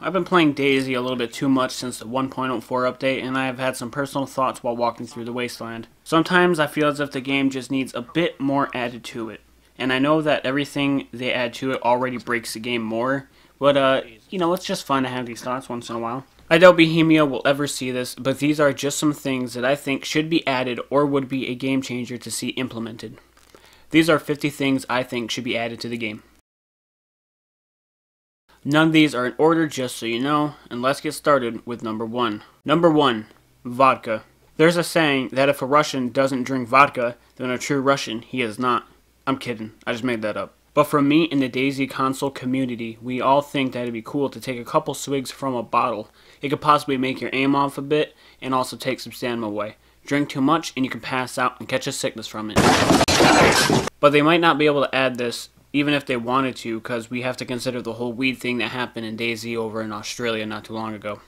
I've been playing Dayz a little bit too much since the 1.04 update, and I have had some personal thoughts while walking through the wasteland. Sometimes I feel as if the game just needs a bit more added to it. And I know that everything they add to it already breaks the game more, but you know, it's just fun to have these thoughts once in a while. I doubt Bohemia will ever see this, but these are just some things that I think should be added or would be a game changer to see implemented. These are 50 things I think should be added to the game. None of these are in order, just so you know, and let's get started with number 1. Number 1. Vodka. There's a saying that if a Russian doesn't drink vodka, then a true Russian he is not. I'm kidding, I just made that up. But for me in the Dayz console community, we all think that it'd be cool to take a couple swigs from a bottle. It could possibly make your aim off a bit, and also take some stamina away. Drink too much and you can pass out and catch a sickness from it. But they might not be able to add this even if they wanted to, because we have to consider the whole weed thing that happened in Dayz over in Australia not too long ago.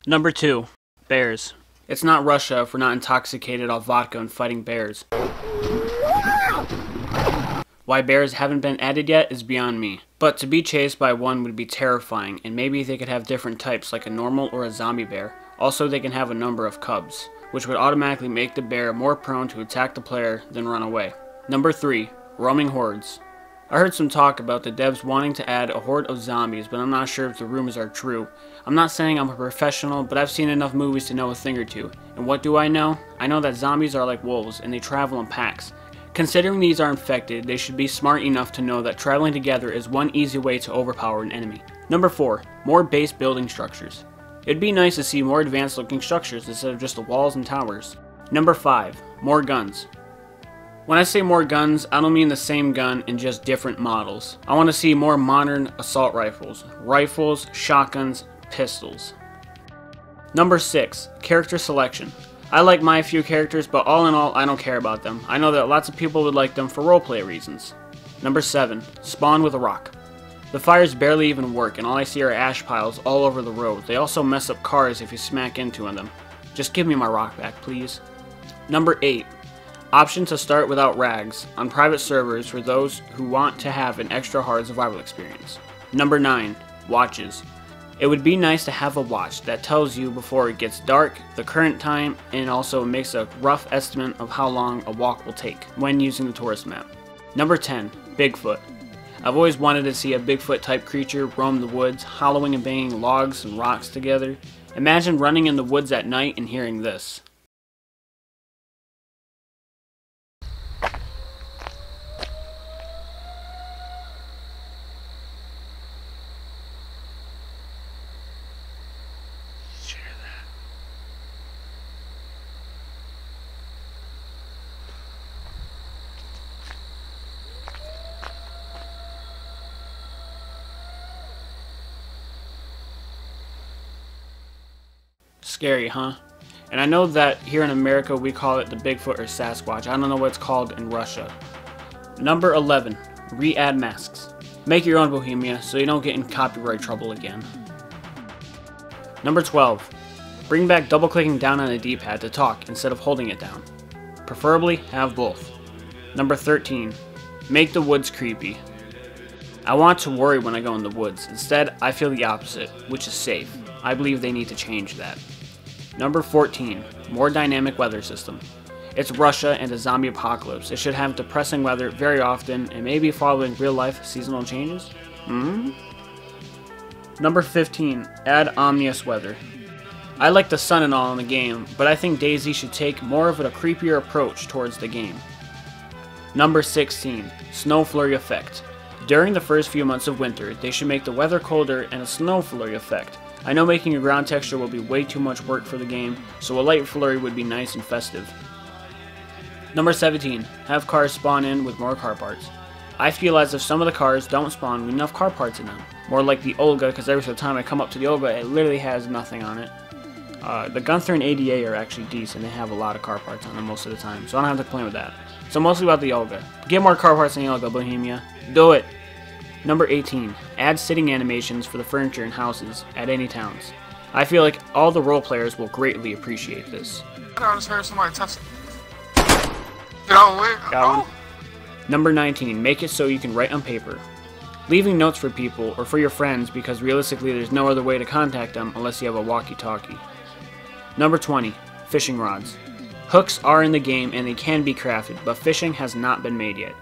Number 2. Bears. It's not Russia if we're not intoxicated off vodka and fighting bears. Why bears haven't been added yet is beyond me. But to be chased by one would be terrifying, and maybe they could have different types like a normal or a zombie bear. Also, they can have a number of cubs, which would automatically make the bear more prone to attack the player than run away. Number 3. Roaming hordes. I heard some talk about the devs wanting to add a horde of zombies, but I'm not sure if the rumors are true. I'm not saying I'm a professional, but I've seen enough movies to know a thing or two. And what do I know? I know that zombies are like wolves, and they travel in packs. Considering these are infected, they should be smart enough to know that traveling together is one easy way to overpower an enemy. Number 4. More base building structures. It'd be nice to see more advanced looking structures instead of just the walls and towers. Number 5. More guns. When I say more guns, I don't mean the same gun in just different models. I want to see more modern assault rifles, shotguns, pistols. Number 6. Character selection. I like my few characters, but all in all, I don't care about them. I know that lots of people would like them for roleplay reasons. Number 7. Spawn with a rock. The fires barely even work, and all I see are ash piles all over the road. They also mess up cars if you smack into them. Just give me my rock back, please. Number 8. Option to start without rags on private servers for those who want to have an extra hard survival experience. Number 9. Watches. It would be nice to have a watch that tells you before it gets dark, the current time, and also makes a rough estimate of how long a walk will take when using the tourist map. Number 10. Bigfoot. I've always wanted to see a Bigfoot type creature roam the woods, hollowing and banging logs and rocks together. Imagine running in the woods at night and hearing this. Scary, huh? And I know that here in America we call it the Bigfoot or Sasquatch. I don't know what it's called in Russia. Number 11. Re-add masks. Make your own Bohemia so you don't get in copyright trouble again. Number 12. Bring back double-clicking down on the D-pad to talk instead of holding it down. Preferably have both. Number 13. Make the woods creepy. I want to worry when I go in the woods. Instead, I feel the opposite, which is safe. I believe they need to change that. Number 14. More dynamic weather system. It's Russia and a zombie apocalypse. It should have depressing weather very often and maybe following real life seasonal changes. Number 15. Add ominous weather. I like the sun and all in the game, but I think Dayz should take more of a creepier approach towards the game. Number 16. Snow flurry effect. During the first few months of winter, they should make the weather colder and a snow flurry effect. I know making a ground texture will be way too much work for the game, so a light flurry would be nice and festive. Number 17. Have cars spawn in with more car parts. I feel as if some of the cars don't spawn with enough car parts in them. More like the Olga, because every single time I come up to the Olga, it literally has nothing on it. The Gunther and ADA are actually decent. They have a lot of car parts on them most of the time, so I don't have to complain with that. So mostly about the Olga. Get more car parts in the Olga, Bohemia. Do it! Number 18. Add sitting animations for the furniture and houses at any towns. I feel like all the role players will greatly appreciate this. I just heard somebody touch it. Get out of the way. Got one. Number 19. Make it so you can write on paper. Leaving notes for people or for your friends because realistically there's no other way to contact them unless you have a walkie-talkie. Number 20. Fishing rods. Hooks are in the game and they can be crafted, but fishing has not been made yet.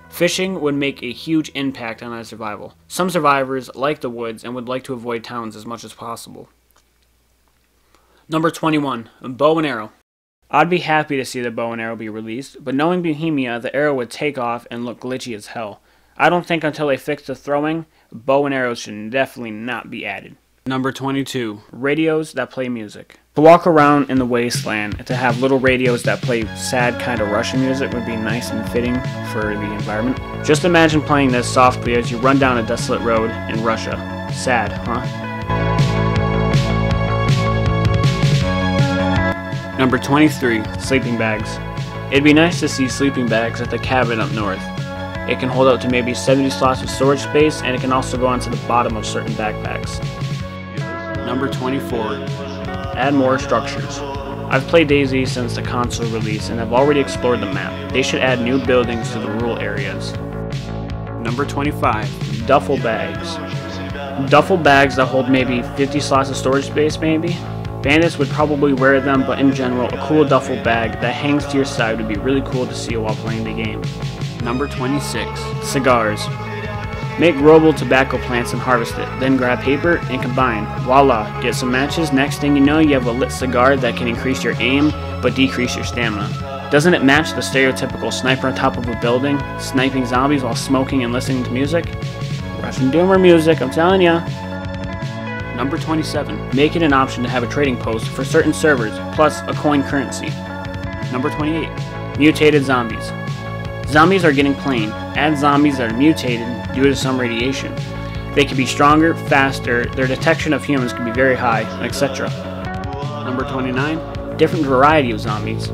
Fishing would make a huge impact on our survival. Some survivors like the woods and would like to avoid towns as much as possible. Number 21. Bow and arrow. I'd be happy to see the bow and arrow be released, but knowing Bohemia, the arrow would take off and look glitchy as hell. I don't think until they fix the throwing, bow and arrows should definitely not be added. Number 22. Radios that play music. To walk around in the wasteland and to have little radios that play sad kind of Russian music would be nice and fitting for the environment. Just imagine playing this softly as you run down a desolate road in Russia. Sad, huh? Number 23. Sleeping bags. It'd be nice to see sleeping bags at the cabin up north. It can hold up to maybe 70 slots of storage space, and it can also go onto the bottom of certain backpacks. Number 24. Add more structures. I've played Dayz since the console release and have already explored the map. They should add new buildings to the rural areas. Number 25. Duffel bags. Duffel bags that hold maybe 50 slots of storage space maybe? Bandits would probably wear them, but in general, a cool duffel bag that hangs to your side would be really cool to see while playing the game. Number 26. Cigars. Make growable tobacco plants and harvest it, then grab paper and combine. Voila, get some matches, next thing you know you have a lit cigar that can increase your aim, but decrease your stamina. Doesn't it match the stereotypical sniper on top of a building, sniping zombies while smoking and listening to music? Russian Doomer music, I'm telling ya. Number 27. Make it an option to have a trading post for certain servers, plus a coin currency. Number 28. Mutated zombies. Zombies are getting plain. Add zombies that are mutated due to some radiation. They can be stronger, faster, their detection of humans can be very high, etc. Number 29. Different variety of zombies.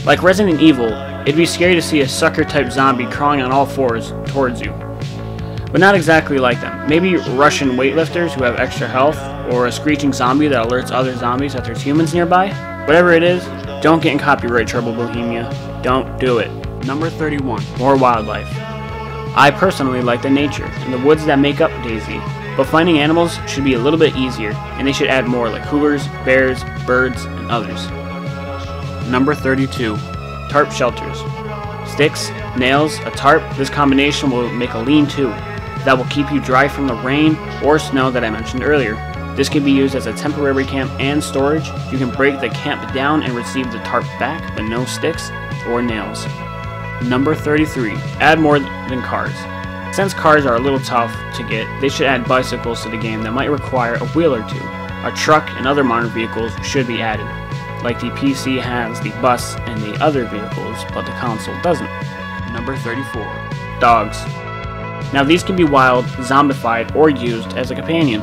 Like Resident Evil, it'd be scary to see a sucker-type zombie crawling on all fours towards you. But not exactly like them. Maybe Russian weightlifters who have extra health, or a screeching zombie that alerts other zombies that there's humans nearby. Whatever it is, don't get in copyright trouble, Bohemia. Don't do it. Number 31. More wildlife. I personally like the nature and the woods that make up Dayz, but finding animals should be a little bit easier, and they should add more like cougars, bears, birds, and others. Number 32. Tarp shelters. Sticks, nails, a tarp, this combination will make a lean-to that will keep you dry from the rain or snow that I mentioned earlier. This can be used as a temporary camp and storage. You can break the camp down and receive the tarp back, but no sticks or nails. Number 33. Add more than cars. Since cars are a little tough to get, they should add bicycles to the game that might require a wheel or two. A truck and other modern vehicles should be added, like the PC has the bus and the other vehicles, but the console doesn't. Number 34. Dogs. Now these can be wild, zombified, or used as a companion.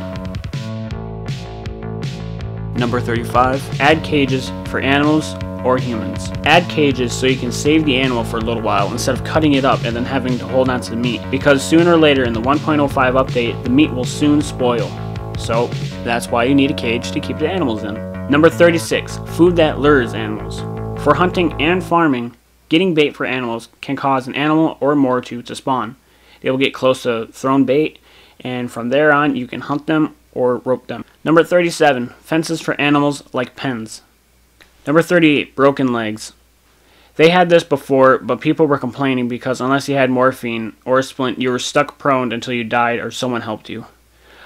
Number 35. Add cages for animals or humans. Add cages so you can save the animal for a little while instead of cutting it up and then having to hold on to the meat, because sooner or later in the 1.05 update the meat will soon spoil. So that's why you need a cage to keep the animals in. Number 36. Food that lures animals. For hunting and farming, getting bait for animals can cause an animal or more to spawn. They will get close to thrown bait, and from there on you can hunt them or rope them. Number 37. Fences for animals like pens. Number 38. Broken legs. They had this before, but people were complaining because unless you had morphine or a splint, you were stuck prone until you died or someone helped you.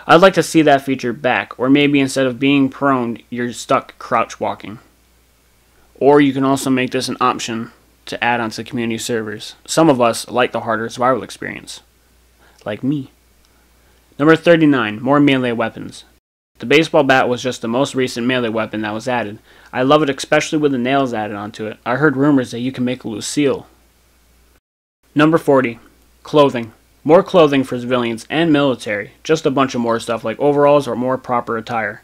I'd like to see that feature back, or maybe instead of being prone, you're stuck crouch walking. Or you can also make this an option to add onto community servers. Some of us like the harder survival experience. Like me. Number 39. More melee weapons. The baseball bat was just the most recent melee weapon that was added. I love it, especially with the nails added onto it. I heard rumors that you can make a Lucille. Number 40. Clothing. More clothing for civilians and military. Just a bunch of more stuff like overalls or more proper attire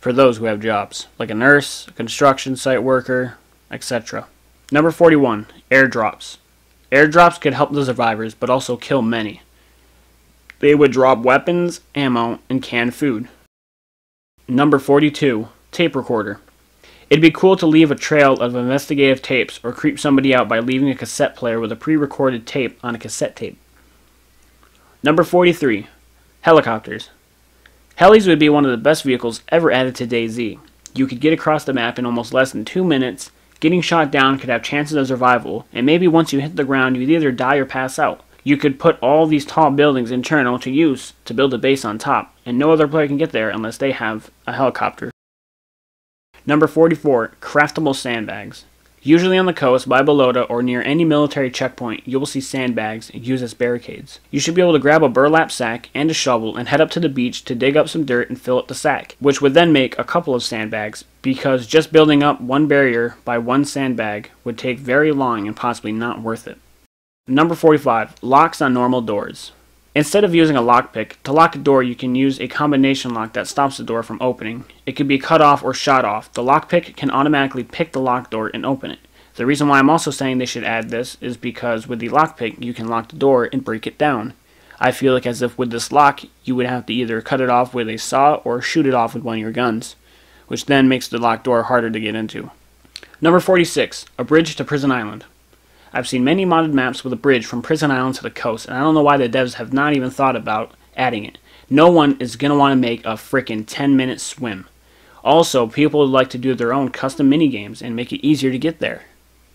for those who have jobs, like a nurse, a construction site worker, etc. Number 41. Airdrops. Airdrops could help the survivors, but also kill many. They would drop weapons, ammo, and canned food. Number 42. Tape recorder. It'd be cool to leave a trail of investigative tapes or creep somebody out by leaving a cassette player with a pre-recorded tape on a cassette tape. Number 43. Helicopters. Helis would be one of the best vehicles ever added to Dayz. You could get across the map in almost less than 2 minutes. Getting shot down could have chances of survival, and maybe once you hit the ground you'd either die or pass out. You could put all these tall buildings internal to use to build a base on top, and no other player can get there unless they have a helicopter. Number 44. Craftable sandbags. Usually on the coast, by Balota, or near any military checkpoint, you will see sandbags used as barricades. You should be able to grab a burlap sack and a shovel and head up to the beach to dig up some dirt and fill up the sack, which would then make a couple of sandbags, because just building up one barrier by one sandbag would take very long and possibly not worth it. Number 45. Locks on normal doors. Instead of using a lockpick, to lock a door you can use a combination lock that stops the door from opening. It can be cut off or shot off. The lockpick can automatically pick the locked door and open it. The reason why I'm also saying they should add this is because with the lockpick you can lock the door and break it down. I feel like as if with this lock you would have to either cut it off with a saw or shoot it off with one of your guns, which then makes the locked door harder to get into. Number 46. A bridge to Prison Island. I've seen many modded maps with a bridge from Prison Island to the coast, and I don't know why the devs have not even thought about adding it. No one is going to want to make a frickin' 10-minute swim. Also, people would like to do their own custom minigames and make it easier to get there.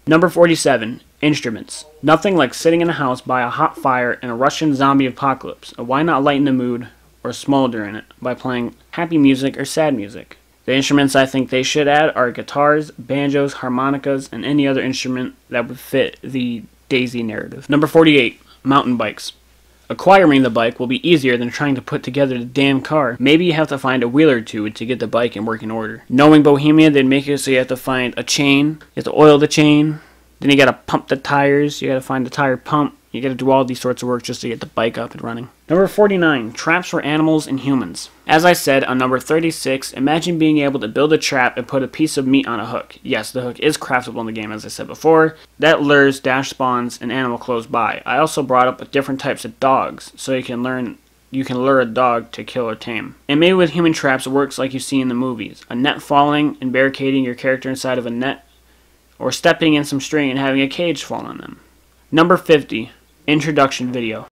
Number 47. Instruments. Nothing like sitting in a house by a hot fire in a Russian zombie apocalypse. Why not lighten the mood or smolder in it by playing happy music or sad music? The instruments I think they should add are guitars, banjos, harmonicas, and any other instrument that would fit the Dayz narrative. Number 48. Mountain bikes. Acquiring the bike will be easier than trying to put together the damn car. Maybe you have to find a wheel or two to get the bike in working order. Knowing Bohemia, they'd make it so you have to find a chain, you have to oil the chain, then you gotta pump the tires, you gotta find the tire pump, you gotta do all these sorts of work just to get the bike up and running. Number 49. Traps for animals and humans. As I said on number 36, imagine being able to build a trap and put a piece of meat on a hook. Yes, the hook is craftable in the game, as I said before. That lures, dash spawns, an animal close by. I also brought up different types of dogs, so you can lure a dog to kill or tame. And maybe with human traps it works like you see in the movies. A net falling and barricading your character inside of a net, or stepping in some string and having a cage fall on them. Number 50. Introduction video.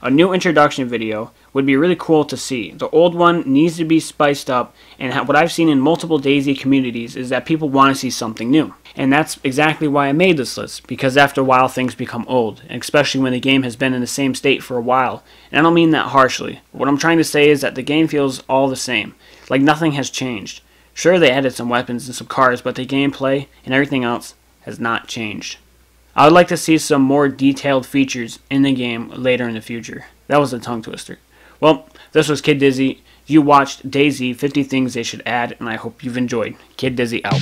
A new introduction video would be really cool to see. The old one needs to be spiced up, and what I've seen in multiple Dayz communities is that people want to see something new. And that's exactly why I made this list, because after a while things become old, and especially when the game has been in the same state for a while. And I don't mean that harshly. What I'm trying to say is that the game feels all the same, like nothing has changed. Sure, they added some weapons and some cars, but the gameplay and everything else has not changed. I would like to see some more detailed features in the game later in the future. That was a tongue twister. Well, this was KidDizzy. You watched Dayz 50 Things They Should Add, and I hope you've enjoyed. KidDizzy out.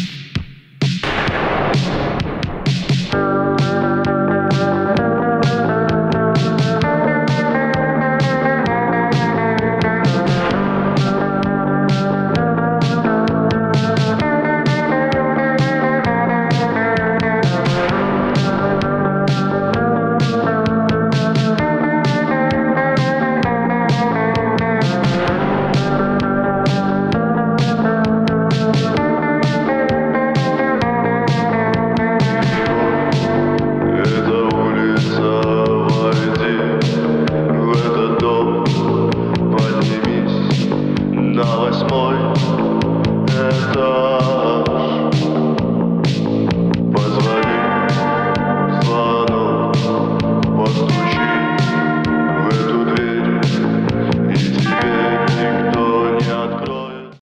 На 8-й этаж.